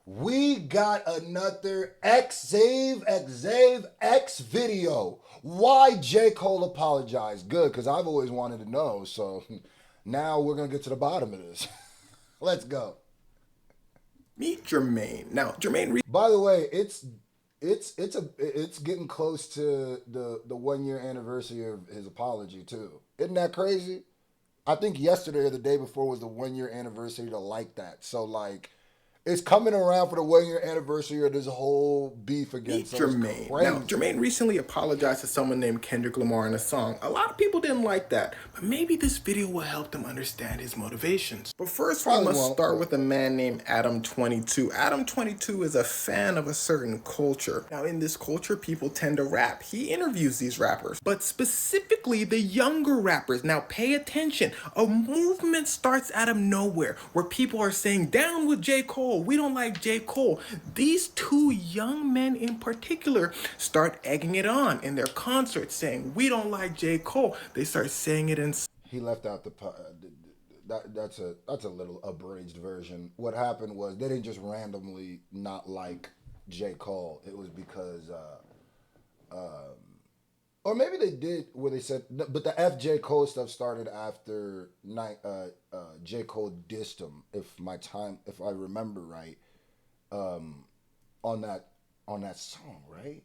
We got another X video. Why J. Cole apologized? Good, because I've always wanted to know. So now we're going to get to the bottom of this. Let's go. Meet Jermaine. Now, Jermaine. By the way, it's getting close to the 1 year anniversary of his apology too. Isn't that crazy? I think yesterday or the day before was the 1 year anniversary to like that. So like it's coming around for the 1 year anniversary of this whole beef against Jermaine. Now, Jermaine recently apologized to someone named Kendrick Lamar in a song. A lot of people didn't like that, but maybe this video will help them understand his motivations. But first, we must start with a man named Adam22. Adam22 is a fan of a certain culture. Now, in this culture, people tend to rap. He interviews these rappers, but specifically the younger rappers. Now, pay attention. A movement starts out of nowhere where people are saying, down with J. Cole. We don't like J. Cole. These two young men in particular start egging it on in their concerts, saying, we don't like J. Cole. They start saying it in... He left out that's a little abridged version. What happened was they didn't just randomly not like J. Cole. It was because... or maybe they did where they said... But the J. Cole stuff started after J. Cole dissed him, if I remember right, on that song, right?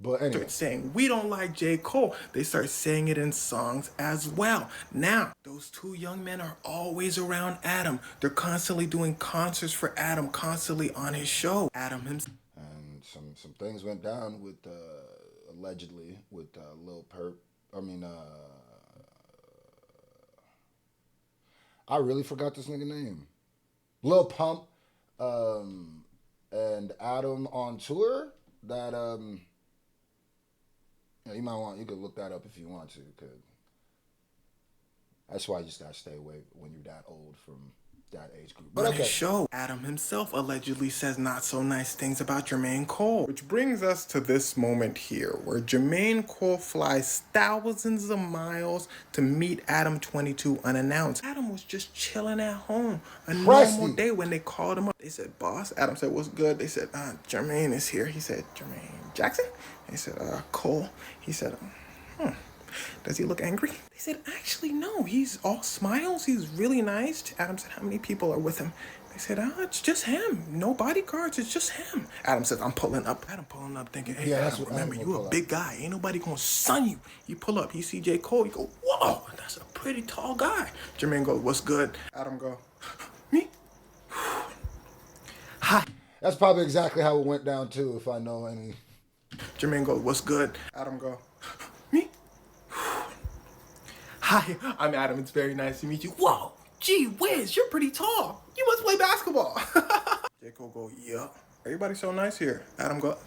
But anyway. Start saying, we don't like J. Cole. They start saying it in songs as well. Now, those two young men are always around Adam. They're constantly doing concerts for Adam, constantly on his show. Adam himself. And some things went down with, allegedly, with Lil Perp. I really forgot this nigga name. Lil Pump, and Adam on tour. That, you could look that up if you want to, because that's why you just gotta stay away when you're that old from that age group. But on his show, Adam himself allegedly says not so nice things about Jermaine Cole. Which brings us to this moment here, where Jermaine Cole flies thousands of miles to meet Adam22 unannounced. Adam was just chilling at home, a normal day when they called him up. They said, boss. Adam said, what's good? They said, Jermaine is here. He said, Jermaine Jackson? They said, Cole. He said, does he look angry? They said, actually, no. He's all smiles. He's really nice. Adam said, how many people are with him? They said, it's just him. No bodyguards. It's just him. Adam says, I'm pulling up. Adam pulling up thinking, hey, Adam, remember, you a big guy. Ain't nobody gonna son you. You pull up. You see J. Cole. You go, whoa, that's a pretty tall guy. Jermaine goes, what's good? Adam go, me? Hi. That's probably exactly how it went down, too, if I know any. Jermaine goes, what's good? Adam go, me? Hi, I'm Adam. It's very nice to meet you. Whoa, gee whiz, you're pretty tall. You must play basketball. J. Cole go, yeah. Everybody's so nice here. Adam go,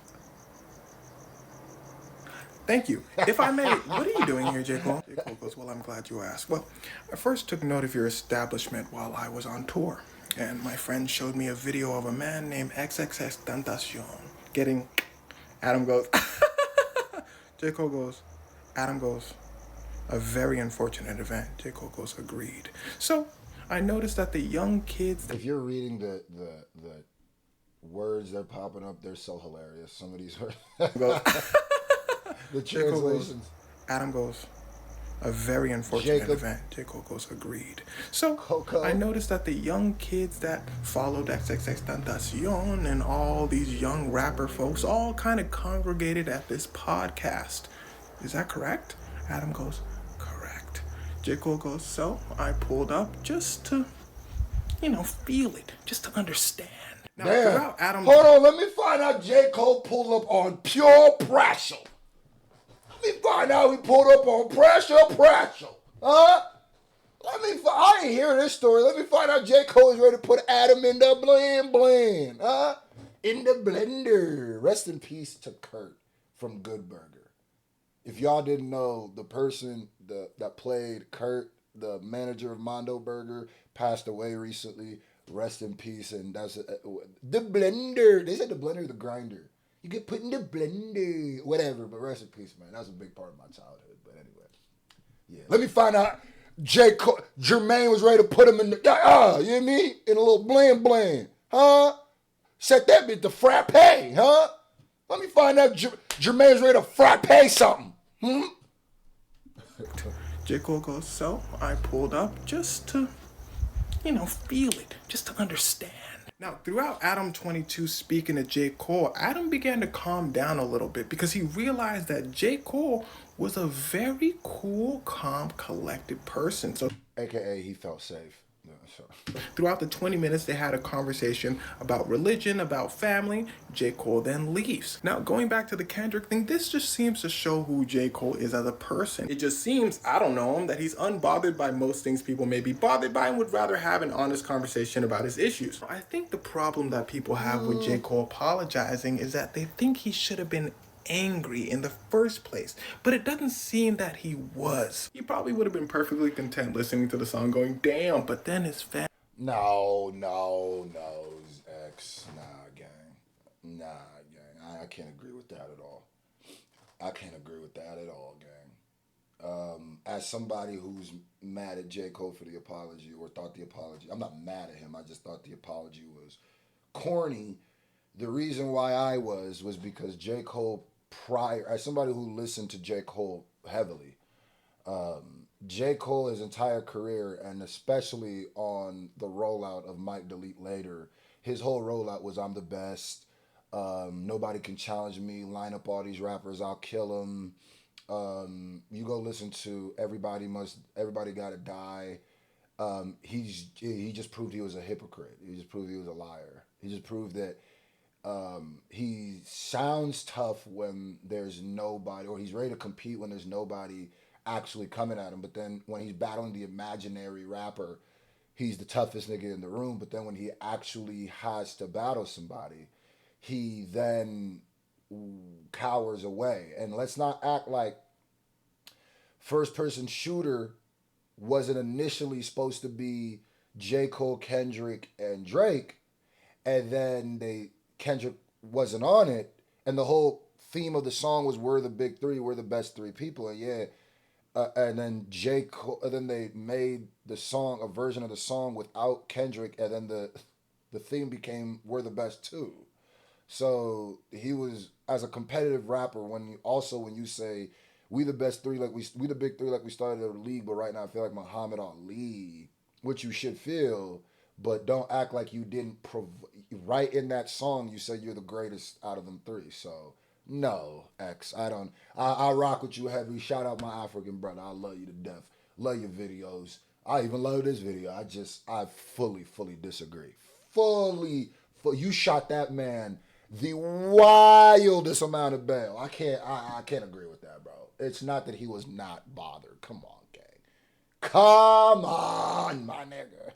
thank you. If I may, what are you doing here, J. Cole? J. Cole goes, well, I'm glad you asked. Well, I first took note of your establishment while I was on tour. And my friend showed me a video of a man named XXXTentacion getting... Adam goes... J. Cole goes... Adam goes... a very unfortunate event. J. Cole goes, agreed. So, I noticed that the young kids... If you're reading the words that are popping up, they're so hilarious. Some of these words. The translations. Adam goes, a very unfortunate event. J. Cole goes, agreed. So, I noticed that the young kids that followed XXXTentacion and all these young rapper folks all kind of congregated at this podcast. Is that correct? Adam goes, correct. J. Cole goes, so I pulled up just to, feel it, just to understand. Now, Damn. Adam... Hold on, let me find out J. Cole pulled up on pure pressure. Let me find out he pulled up on pressure. Huh? I ain't hearing this story. Let me find out J. Cole is ready to put Adam in the blend. Huh? In the blender. Rest in peace to Kurt from Good Burger. If y'all didn't know, the person that played Kurt, the manager of Mondo Burger, passed away recently. Rest in peace. And that's the blender. They said the blender, the grinder. You get put in the blender. Whatever, but rest in peace, man. That was a big part of my childhood. But anyway, yeah. Let me find out Jermaine was ready to put him in the, you know what I mean? In a little blend. Huh? Set that bit to frappe, huh? Let me find out Jermaine's ready to frappe something. J. Cole goes, so I pulled up just to, feel it, just to understand. Now, throughout Adam 22 speaking to J. Cole, Adam began to calm down a little bit because he realized that J. Cole was a very cool, calm, collected person. So, AKA, he felt safe. Yeah, sure. Throughout the 20 minutes, they had a conversation about religion, about family. J. Cole then leaves. Now, going back to the Kendrick thing, this just seems to show who J. Cole is as a person. It just seems, I don't know him, that he's unbothered by most things people may be bothered by and would rather have an honest conversation about his issues. I think the problem that people have with J. Cole apologizing is that they think he should have been angry in the first place, but it doesn't seem that he was. He probably would have been perfectly content listening to the song going, damn, but then his family. No, X. Nah, gang. I can't agree with that at all. Gang. As somebody who's mad at J. Cole for the apology, or thought the apology, I'm not mad at him, I just thought the apology was corny. The reason why I was because J. Cole as somebody who listened to J. Cole heavily, J. Cole, his entire career, and especially on the rollout of Mike Delete Later, his whole rollout was I'm the best, nobody can challenge me, line up all these rappers, I'll kill them. You go listen to Everybody Gotta Die. He just proved he was a hypocrite. He just proved he was a liar. He just proved that he sounds tough when there's nobody, or he's ready to compete when there's nobody actually coming at him. But then when he's battling the imaginary rapper, he's the toughest nigga in the room. But then when he actually has to battle somebody, he then cowers away. And let's not act like First Person Shooter wasn't initially supposed to be J. Cole, Kendrick, and Drake, and then Kendrick wasn't on it, and the whole theme of the song was we're the big three, we're the best three people, and and then J. Cole, and then they made the song, a version of the song without Kendrick, and then the theme became we're the best two. So he was, as a competitive rapper, when you say we the best three, like we the big three, like we started the league, but right now I feel like Muhammad Ali, which you should feel, but don't act like you didn't right in that song you said you're the greatest out of them three. So no, X, I rock with you heavy. Shout out my African brother, I love you to death, love your videos, I even love this video. I fully disagree. You shot that man the wildest amount of bail. I can't agree with that, bro. It's not that he was not bothered. Come on, gang. Come on, my nigga.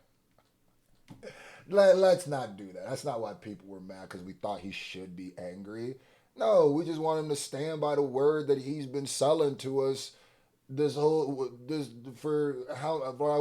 Let's not do that. That's not why people were mad, because we thought he should be angry. No, we just want him to stand by the word that he's been selling to us for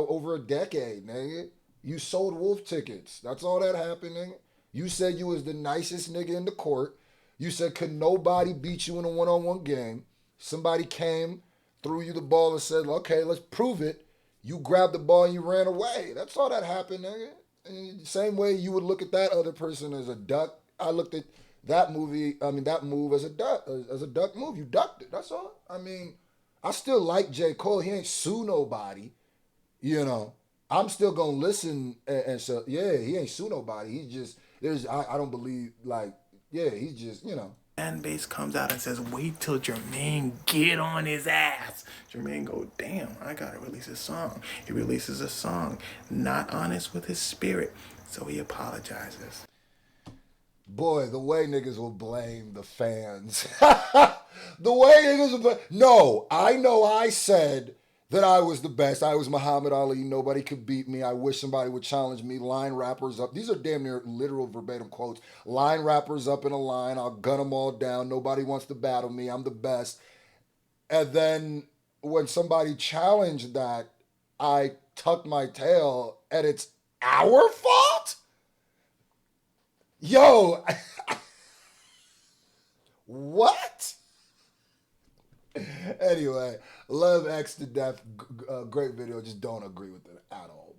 over a decade, nigga. You sold wolf tickets. That's all that happened, nigga. You said you was the nicest nigga in the court. You said could nobody beat you in a one-on-one game. Somebody came, threw you the ball and said, okay, let's prove it. You grabbed the ball and you ran away. That's all that happened, nigga. And same way you would look at that other person as a duck. I looked at that move as a duck move. You ducked it. That's all. I mean, I still like J. Cole. He ain't sue nobody. I'm still gonna listen and so yeah, he ain't sue nobody. He just I don't believe he's just Fan base comes out and says, wait till Jermaine get on his ass. Jermaine go, damn, I gotta release a song. He releases a song, not honest with his spirit, so he apologizes. Boy, the way niggas will blame the fans. The way niggas will blame. No, I know I said that I was the best. I was Muhammad Ali. Nobody could beat me. I wish somebody would challenge me. Line rappers up. These are damn near literal verbatim quotes. Line rappers up in a line. I'll gun them all down. Nobody wants to battle me. I'm the best. And then when somebody challenged that, I tucked my tail, and it's our fault? Yo. What? Anyway, love X to death. Great video. Just don't agree with it at all.